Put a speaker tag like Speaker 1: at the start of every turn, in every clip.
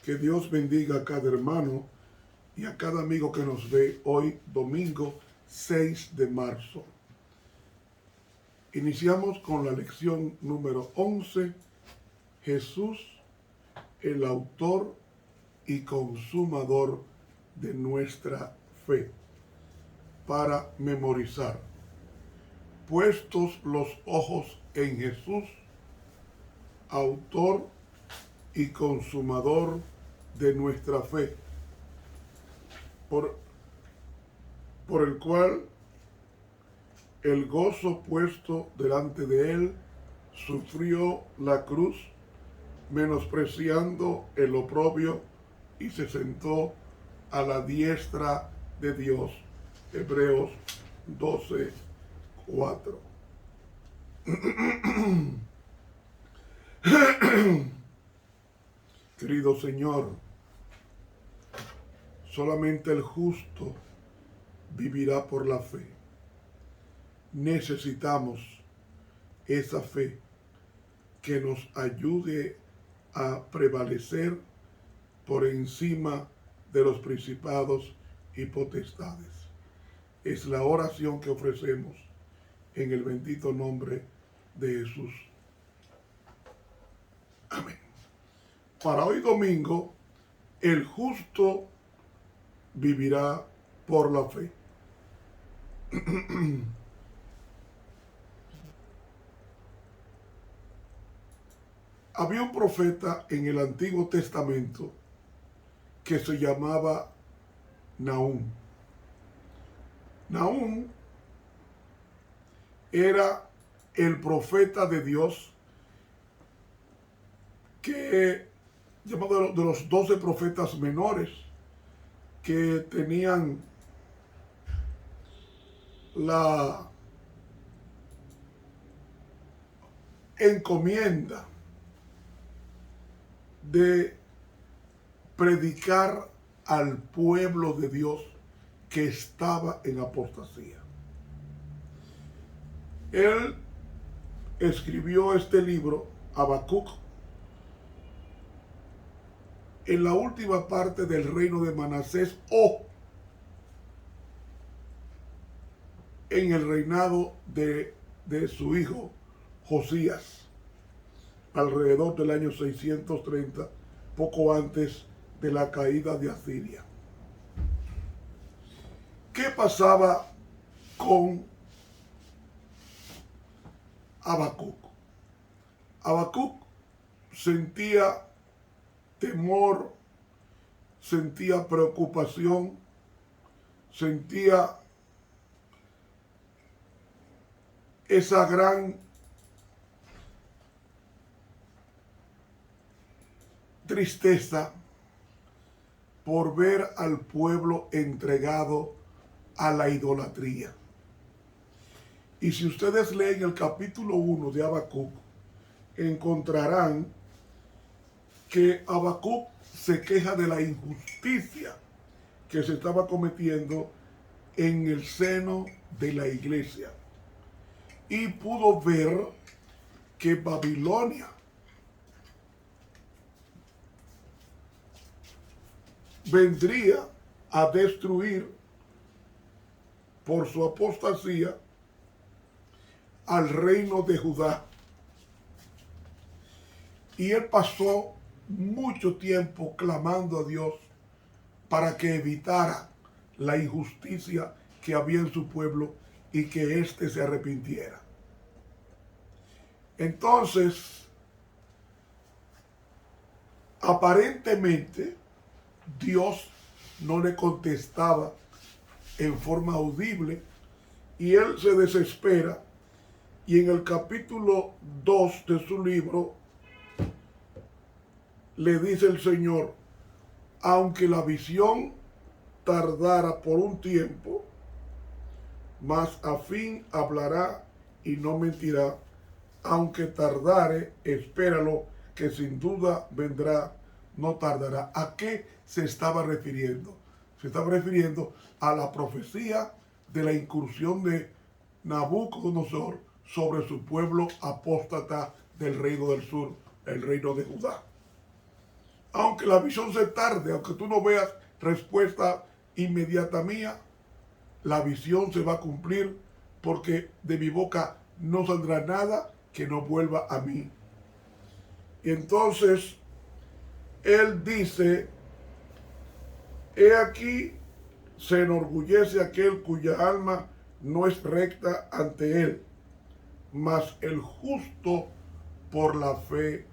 Speaker 1: Que Dios bendiga a cada hermano y a cada amigo que nos ve hoy, domingo 6 de marzo. Iniciamos con la lección número 11, Jesús, el autor y consumador de nuestra fe. Para memorizar, puestos los ojos en Jesús, autor y consumador de nuestra fe, por el cual el gozo puesto delante de él sufrió la cruz, menospreciando el oprobio, y se sentó a la diestra de Dios. Hebreos 12:4. Querido Señor, solamente el justo vivirá por la fe. Necesitamos esa fe que nos ayude a prevalecer por encima de los principados y potestades. Es la oración que ofrecemos en el bendito nombre de Jesús. Amén. Para hoy domingo, el justo vivirá por la fe. Había un profeta en el Antiguo Testamento que se llamaba Nahum. Nahum era el profeta de Dios que llamado de los 12 profetas menores que tenían la encomienda de predicar al pueblo de Dios que estaba en apostasía. Él escribió este libro, Habacuc, en la última parte del reino de Manasés o en el reinado de su hijo Josías, alrededor del año 630, poco antes de la caída de Asiria. ¿Qué pasaba con Habacuc? Habacuc sentía temor, sentía preocupación, sentía esa gran tristeza por ver al pueblo entregado a la idolatría. Y si ustedes leen el capítulo 1 de Habacuc, encontrarán que Habacuc se queja de la injusticia que se estaba cometiendo en el seno de la iglesia. Y pudo ver que Babilonia vendría a destruir por su apostasía al reino de Judá. Y él pasó mucho tiempo clamando a Dios para que evitara la injusticia que había en su pueblo y que éste se arrepintiera. Entonces, aparentemente, Dios no le contestaba en forma audible y él se desespera, y en el capítulo 2 de su libro le dice el Señor: aunque la visión tardara por un tiempo, mas a fin hablará y no mentirá. Aunque tardare, espéralo, que sin duda vendrá, no tardará. ¿A qué se estaba refiriendo? se está refiriendo a la profecía de la incursión de Nabucodonosor sobre su pueblo apóstata del reino del sur, el reino de Judá. Aunque la visión se tarde, aunque tú no veas respuesta inmediata mía, la visión se va a cumplir, porque de mi boca no saldrá nada que no vuelva a mí. Y entonces él dice: he aquí se enorgullece aquel cuya alma no es recta ante él, mas el justo por la fe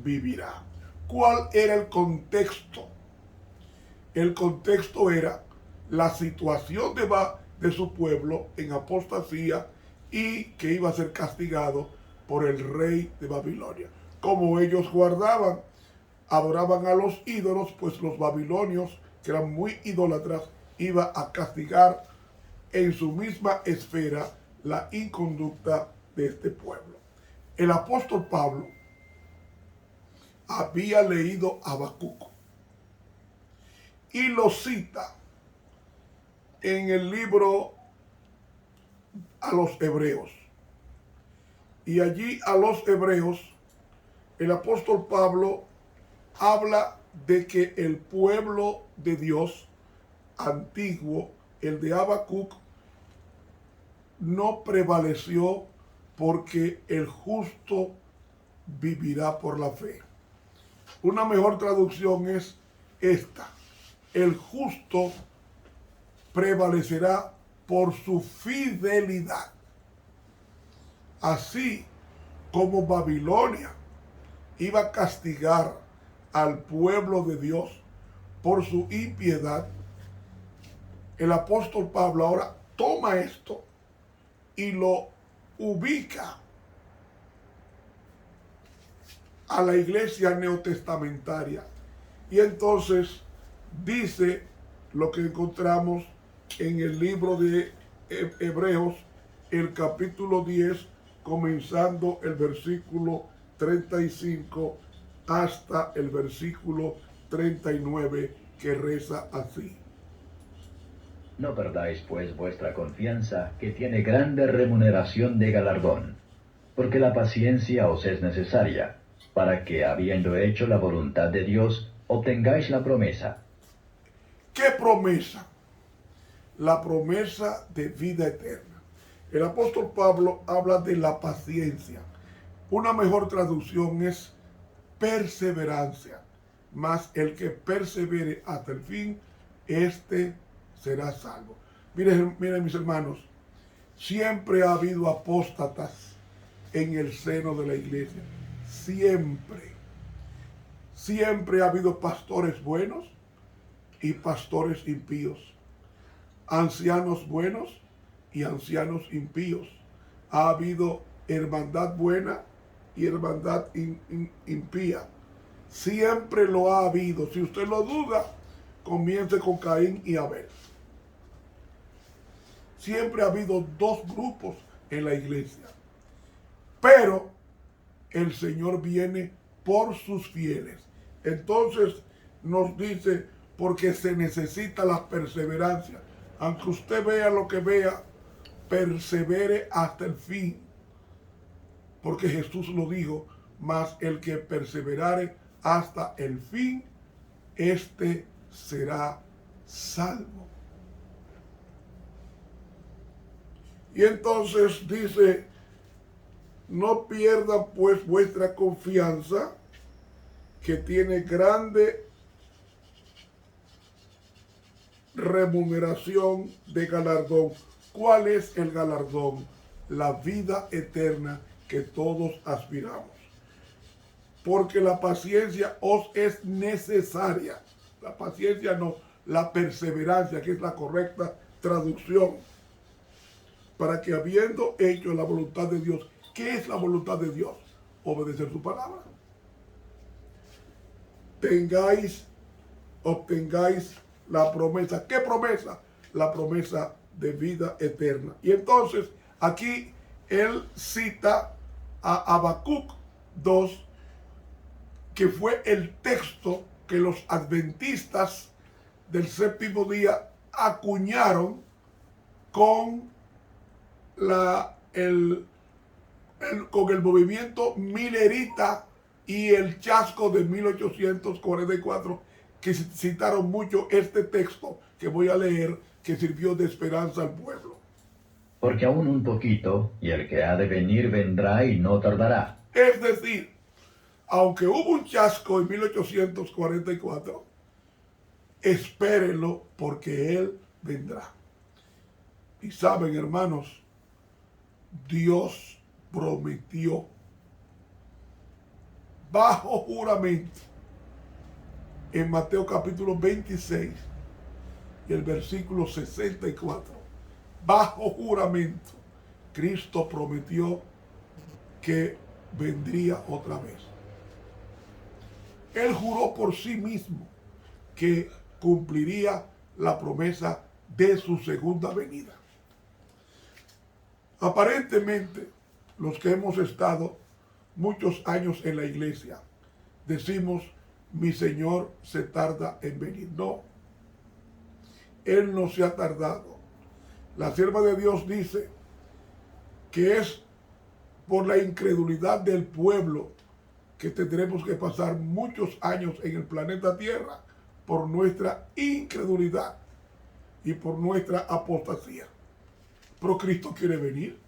Speaker 1: vivirá. ¿Cuál era el contexto? El contexto era la situación de su pueblo en apostasía y que iba a ser castigado por el rey de Babilonia. Como ellos adoraban a los ídolos, pues los babilonios, que eran muy idólatras, iba a castigar en su misma esfera la inconducta de este pueblo. El apóstol Pablo había leído Habacuc y lo cita en el libro a los hebreos. Y allí a los hebreos, el apóstol Pablo habla de que el pueblo de Dios antiguo, el de Habacuc, no prevaleció, porque el justo vivirá por la fe. Una mejor traducción es esta: el justo prevalecerá por su fidelidad. Así como Babilonia iba a castigar al pueblo de Dios por su impiedad, el apóstol Pablo ahora toma esto y lo ubica a la iglesia neotestamentaria. Y entonces dice lo que encontramos en el libro de Hebreos, el capítulo 10, comenzando el versículo 35 hasta el versículo 39, que reza así:
Speaker 2: No perdáis pues vuestra confianza, que tiene grande remuneración de galardón, porque la paciencia os es necesaria, para que, habiendo hecho la voluntad de Dios, obtengáis la promesa.
Speaker 1: ¿Qué promesa? La promesa de vida eterna. El apóstol Pablo habla de la paciencia. Una mejor traducción es perseverancia. Mas el que persevere hasta el fin, este será salvo. Miren, mis hermanos, siempre ha habido apóstatas en el seno de la iglesia. Siempre. Siempre ha habido pastores buenos y pastores impíos, ancianos buenos y ancianos impíos. Ha habido hermandad buena y hermandad impía. Siempre lo ha habido. Si usted lo duda, comience con Caín y Abel. Siempre ha habido dos grupos en la iglesia. Pero el Señor viene por sus fieles. Entonces nos dice: porque se necesita la perseverancia. Aunque usted vea lo que vea, persevere hasta el fin. Porque Jesús lo dijo: mas el que perseverare hasta el fin, este será salvo. Y entonces dice: no pierdan pues vuestra confianza, que tiene grande remuneración de galardón. ¿Cuál es el galardón? La vida eterna que todos aspiramos. Porque la paciencia os es necesaria. La paciencia no, la perseverancia, que es la correcta traducción. Para que, habiendo hecho la voluntad de Dios, ¿qué es la voluntad de Dios? Obedecer su palabra. Obtengáis la promesa. ¿Qué promesa? La promesa de vida eterna. Y entonces aquí él cita a Habacuc 2, que fue el texto que los adventistas del séptimo día acuñaron con con el movimiento milerita y el chasco de 1844, que citaron mucho este texto que voy a leer, que sirvió de esperanza al pueblo.
Speaker 2: Porque aún un poquito, y el que ha de venir vendrá y no tardará.
Speaker 1: Es decir, aunque hubo un chasco en 1844, espérenlo porque Él vendrá. Y saben, hermanos, Dios prometió bajo juramento en Mateo capítulo 26 y el versículo 64. Bajo juramento, Cristo prometió que vendría otra vez. Él juró por sí mismo que cumpliría la promesa de su segunda venida. Aparentemente, los que hemos estado muchos años en la iglesia, decimos, mi Señor se tarda en venir. No, Él no se ha tardado. La sierva de Dios dice que es por la incredulidad del pueblo que tendremos que pasar muchos años en el planeta Tierra por nuestra incredulidad y por nuestra apostasía. Pero Cristo quiere venir.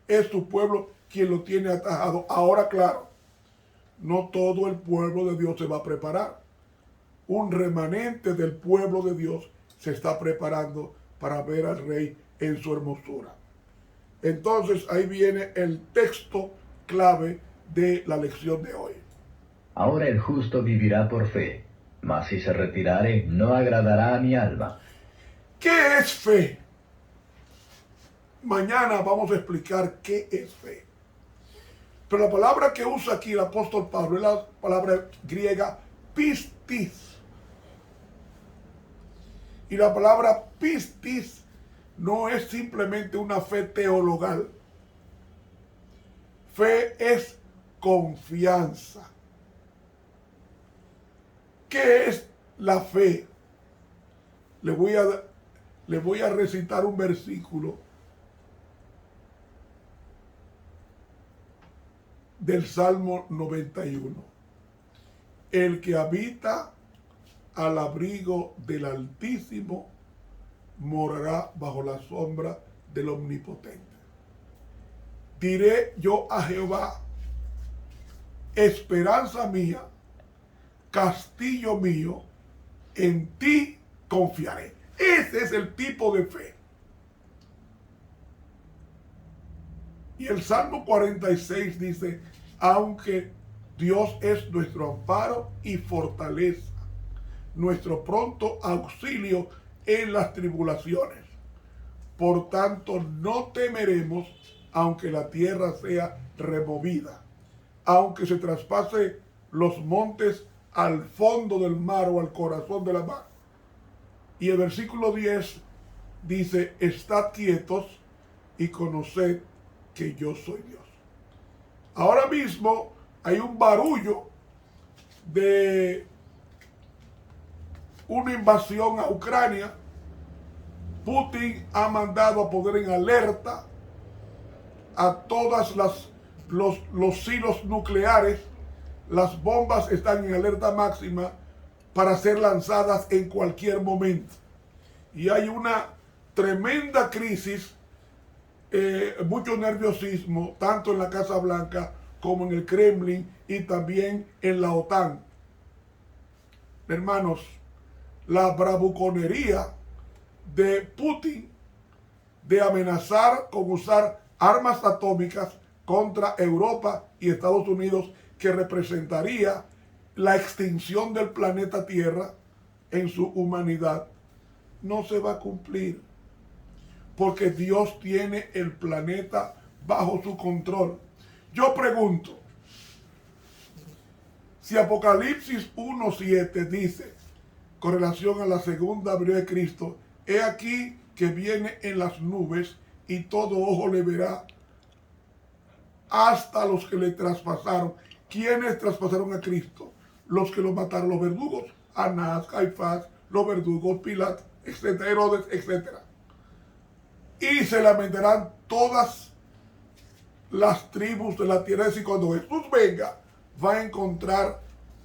Speaker 1: Es su pueblo quien lo tiene atajado. Ahora, claro, no todo el pueblo de Dios se va a preparar. Un remanente del pueblo de Dios se está preparando para ver al Rey en su hermosura. Entonces, ahí viene el texto clave de la lección de hoy.
Speaker 2: Ahora el justo vivirá por fe, mas si se retirare, no agradará a mi alma.
Speaker 1: ¿Qué es fe? Mañana vamos a explicar qué es fe. Pero la palabra que usa aquí el apóstol Pablo es la palabra griega pistis. Y la palabra pistis no es simplemente una fe teologal. Fe es confianza. ¿Qué es la fe? Le voy a recitar un versículo del Salmo 91. El que habita al abrigo del Altísimo morará bajo la sombra del Omnipotente. Diré yo a Jehová, esperanza mía, castillo mío, en ti confiaré. Ese es el tipo de fe. Y el Salmo 46 dice, aunque Dios es nuestro amparo y fortaleza, nuestro pronto auxilio en las tribulaciones. Por tanto, no temeremos, aunque la tierra sea removida, aunque se traspase los montes al fondo del mar o al corazón de la mar. Y el versículo 10 dice, estad quietos y conoced que yo soy Dios. Ahora mismo hay un barullo de una invasión a Ucrania. Putin ha mandado a poner en alerta a todas los silos nucleares. Las bombas están en alerta máxima para ser lanzadas en cualquier momento. Y hay una tremenda crisis, mucho nerviosismo, tanto en la Casa Blanca como en el Kremlin y también en la OTAN. Hermanos, la bravuconería de Putin de amenazar con usar armas atómicas contra Europa y Estados Unidos, que representaría la extinción del planeta Tierra en su humanidad, no se va a cumplir, porque Dios tiene el planeta bajo su control. Yo pregunto, si Apocalipsis 1:7 dice, con relación a la segunda venida de Cristo, he aquí que viene en las nubes y todo ojo le verá, hasta los que le traspasaron. ¿Quiénes traspasaron a Cristo? Los que lo mataron, los verdugos, Anás, Caifás, los verdugos, Pilato, etcétera, Herodes, etcétera. Y se lamentarán todas las tribus de la tierra. Y cuando Jesús venga, va a encontrar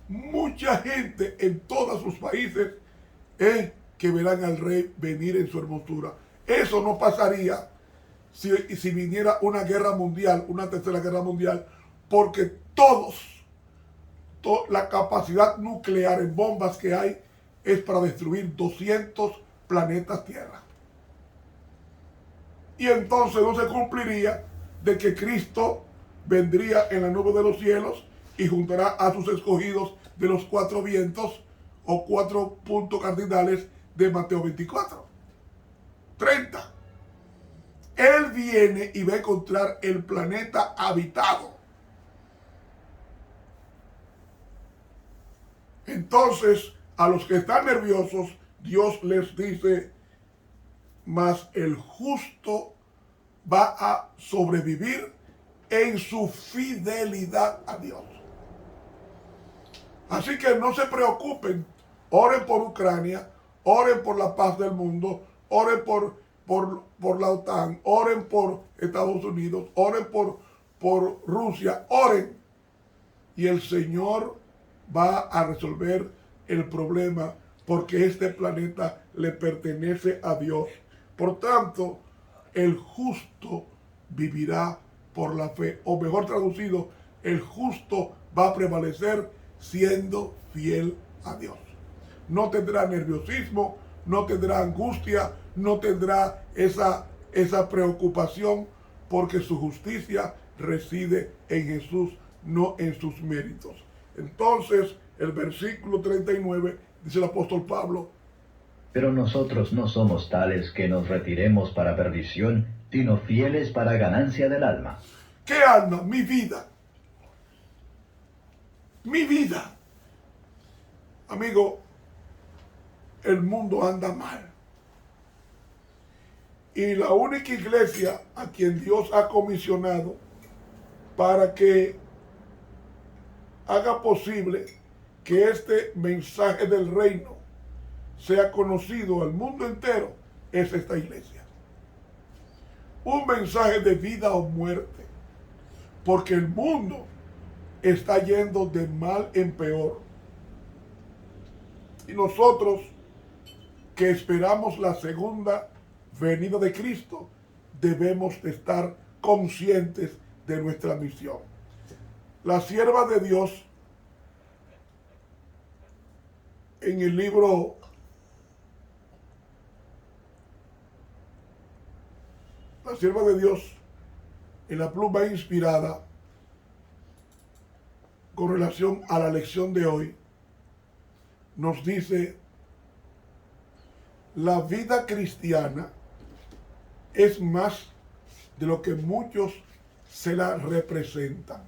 Speaker 1: mucha gente en todos sus países que verán al rey venir en su hermosura. Eso no pasaría si viniera una guerra mundial, una tercera guerra mundial, porque la capacidad nuclear en bombas que hay es para destruir 200 planetas Tierra. Y entonces no se cumpliría de que Cristo vendría en la nube de los cielos y juntará a sus escogidos de los 4 vientos o 4 puntos cardinales de Mateo 24. 30. Él viene y va a encontrar el planeta habitado. Entonces, a los que están nerviosos, Dios les dice, mas el justo va a sobrevivir en su fidelidad a Dios. Así que no se preocupen, oren por Ucrania, oren por la paz del mundo, oren por la OTAN, oren por Estados Unidos, oren por Rusia, oren. Y el Señor va a resolver el problema porque este planeta le pertenece a Dios. Por tanto, el justo vivirá por la fe. O mejor traducido, el justo va a prevalecer siendo fiel a Dios. No tendrá nerviosismo, no tendrá angustia, no tendrá esa preocupación, porque su justicia reside en Jesús, no en sus méritos. Entonces, el versículo 39, dice el apóstol Pablo:
Speaker 2: pero nosotros no somos tales que nos retiremos para perdición, sino fieles para ganancia del alma.
Speaker 1: ¿Qué alma? Mi vida. Mi vida. Amigo, el mundo anda mal. Y la única iglesia a quien Dios ha comisionado para que haga posible que este mensaje del reino sea conocido al mundo entero es esta iglesia. Un mensaje de vida o muerte, porque el mundo está yendo de mal en peor. Y nosotros, que esperamos la segunda venida de Cristo, debemos de estar conscientes de nuestra misión. La sierva de Dios, en el libro La sierva de Dios, en la pluma inspirada, con relación a la lección de hoy, nos dice: la vida cristiana es más de lo que muchos se la representan.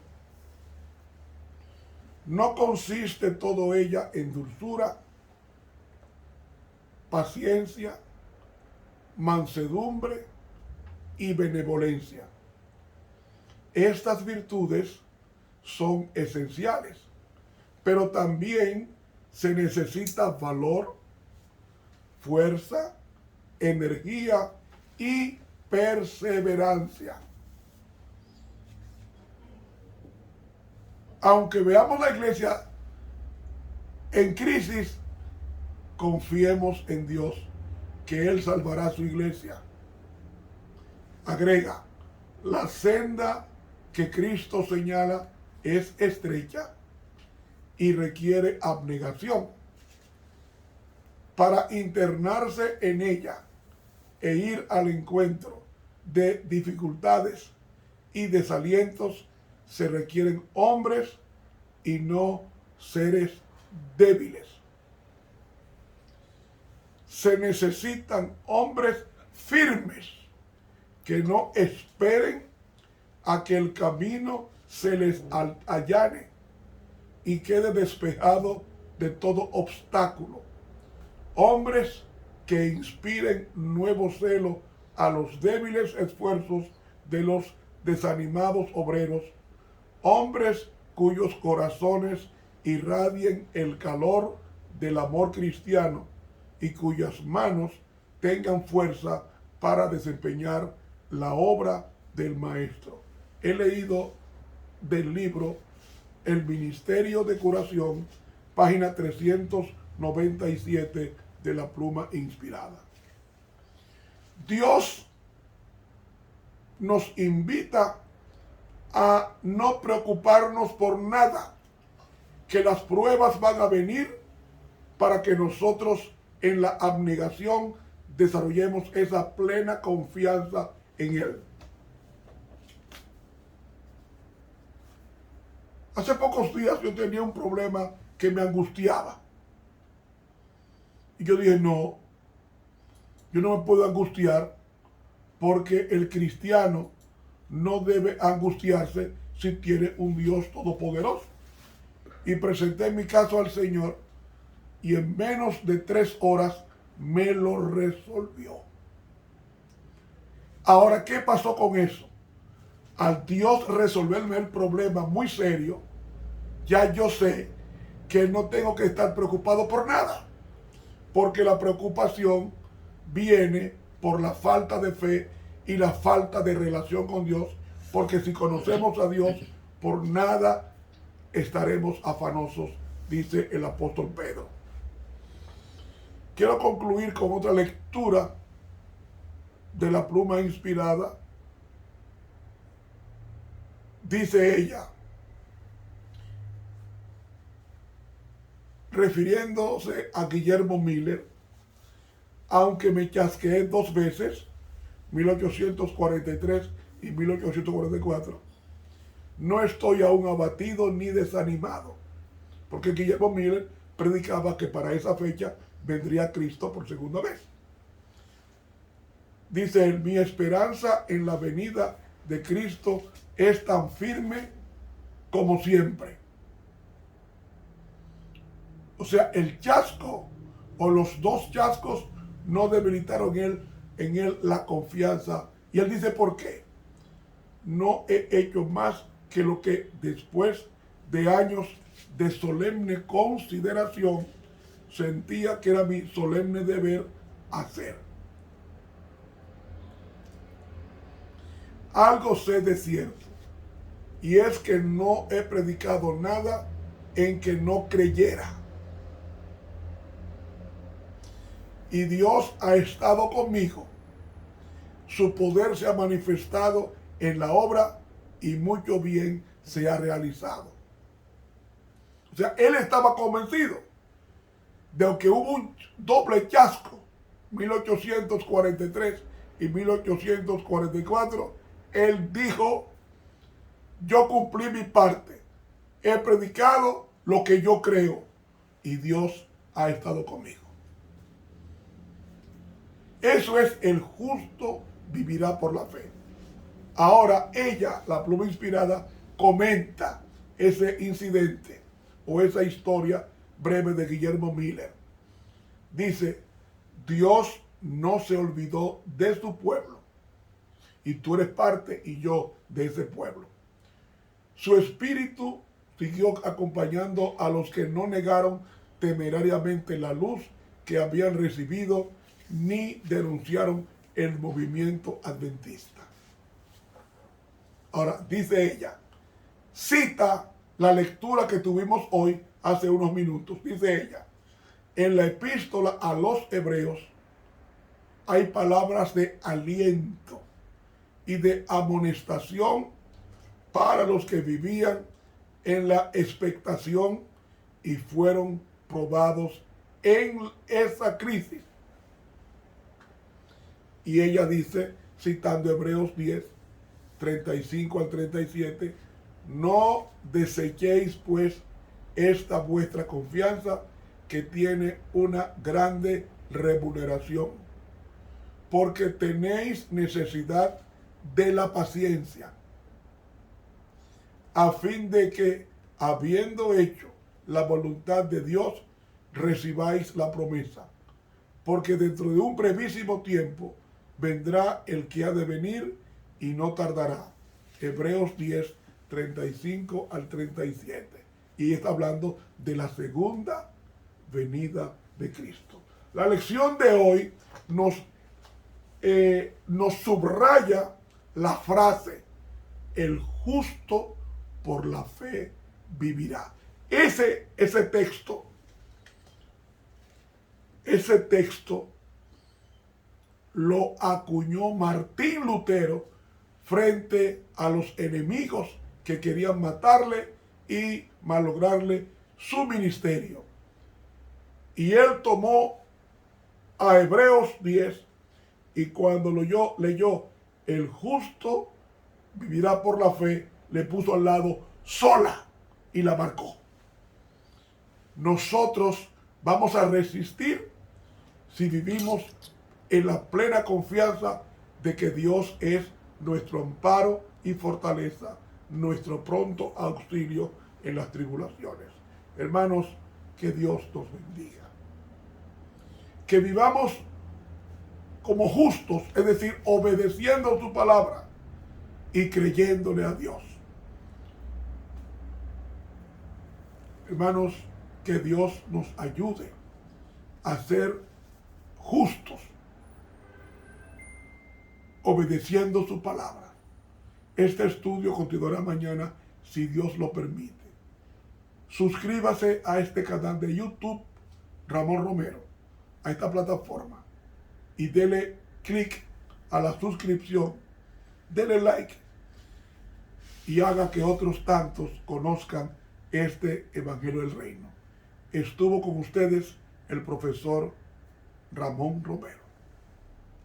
Speaker 1: No consiste todo ella en dulzura, paciencia, mansedumbre y benevolencia. Estas virtudes son esenciales, pero también se necesita valor, fuerza, energía y perseverancia. Aunque veamos la iglesia en crisis, confiemos en Dios, que Él salvará a su iglesia. Agrega: la senda que Cristo señala es estrecha y requiere abnegación. Para internarse en ella e ir al encuentro de dificultades y desalientos, se requieren hombres y no seres débiles. Se necesitan hombres firmes que no esperen a que el camino se les allane y quede despejado de todo obstáculo. Hombres que inspiren nuevo celo a los débiles esfuerzos de los desanimados obreros. Hombres cuyos corazones irradien el calor del amor cristiano y cuyas manos tengan fuerza para desempeñar la obra del Maestro. He leído del libro El Ministerio de Curación, página 397 de la Pluma Inspirada. Dios nos invita a no preocuparnos por nada, que las pruebas van a venir para que nosotros en la abnegación desarrollemos esa plena confianza en Él. Hace pocos días yo tenía un problema que me angustiaba. Y yo dije, no, yo no me puedo angustiar porque el cristiano no debe angustiarse si tiene un Dios todopoderoso. Y presenté mi caso al Señor y en menos de 3 horas me lo resolvió. Ahora, ¿qué pasó con eso? Al Dios resolverme el problema muy serio, ya yo sé que no tengo que estar preocupado por nada, porque la preocupación viene por la falta de fe y la falta de relación con Dios, porque si conocemos a Dios, por nada estaremos afanosos, dice el apóstol Pedro. Quiero concluir con otra lectura de la Pluma Inspirada. Dice ella, refiriéndose a Guillermo Miller: aunque me chasqueé 2 veces, 1843 y 1844, no estoy aún abatido ni desanimado, porque Guillermo Miller predicaba que para esa fecha vendría Cristo por segunda vez. Dice él: mi esperanza en la venida de Cristo es tan firme como siempre. O sea, el chasco o los 2 chascos no debilitaron en él la confianza. Y él dice, ¿por qué? No he hecho más que lo que después de años de solemne consideración sentía que era mi solemne deber hacer. Algo sé de cierto, y es que no he predicado nada en que no creyera. Y Dios ha estado conmigo. Su poder se ha manifestado en la obra y mucho bien se ha realizado. O sea, él estaba convencido de que hubo un doble chasco, 1843 y 1844. Él dijo, yo cumplí mi parte, he predicado lo que yo creo y Dios ha estado conmigo. Eso es: el justo vivirá por la fe. Ahora ella, la Pluma Inspirada, comenta ese incidente o esa historia breve de Guillermo Miller. Dice, Dios no se olvidó de su pueblo y tú eres parte y yo de ese pueblo. Su espíritu siguió acompañando a los que no negaron temerariamente la luz que habían recibido ni denunciaron el movimiento adventista. Ahora, dice ella, cita la lectura que tuvimos hoy hace unos minutos. Dice ella, en la epístola a los Hebreos hay palabras de aliento y de amonestación para los que vivían en la expectación y fueron probados en esa crisis. Y ella dice, citando Hebreos 10, 35 al 37, no desechéis pues esta vuestra confianza, que tiene una grande remuneración, porque tenéis necesidad de la paciencia, a fin de que, habiendo hecho la voluntad de Dios, recibáis la promesa, porque dentro de un brevísimo tiempo vendrá el que ha de venir y no tardará. Hebreos 10, 35 al 37. Y está hablando de la segunda venida de Cristo. La lección de hoy nos subraya la frase: el justo por la fe vivirá. Ese texto lo acuñó Martín Lutero frente a los enemigos que querían matarle y malograrle su ministerio. Y él tomó a Hebreos 10 y cuando leyó el justo vivirá por la fe, le puso al lado sola y la marcó. Nosotros vamos a resistir si vivimos en la plena confianza de que Dios es nuestro amparo y fortaleza, nuestro pronto auxilio en las tribulaciones. Hermanos, que Dios nos bendiga. Que vivamos como justos, es decir, obedeciendo su palabra y creyéndole a Dios. Hermanos, que Dios nos ayude a ser justos, obedeciendo su palabra. Este estudio continuará mañana, si Dios lo permite. Suscríbase a este canal de YouTube, Ramón Romero, a esta plataforma, y dele clic a la suscripción, dele like, y haga que otros tantos conozcan este Evangelio del Reino. Estuvo con ustedes el profesor Ramón Romero.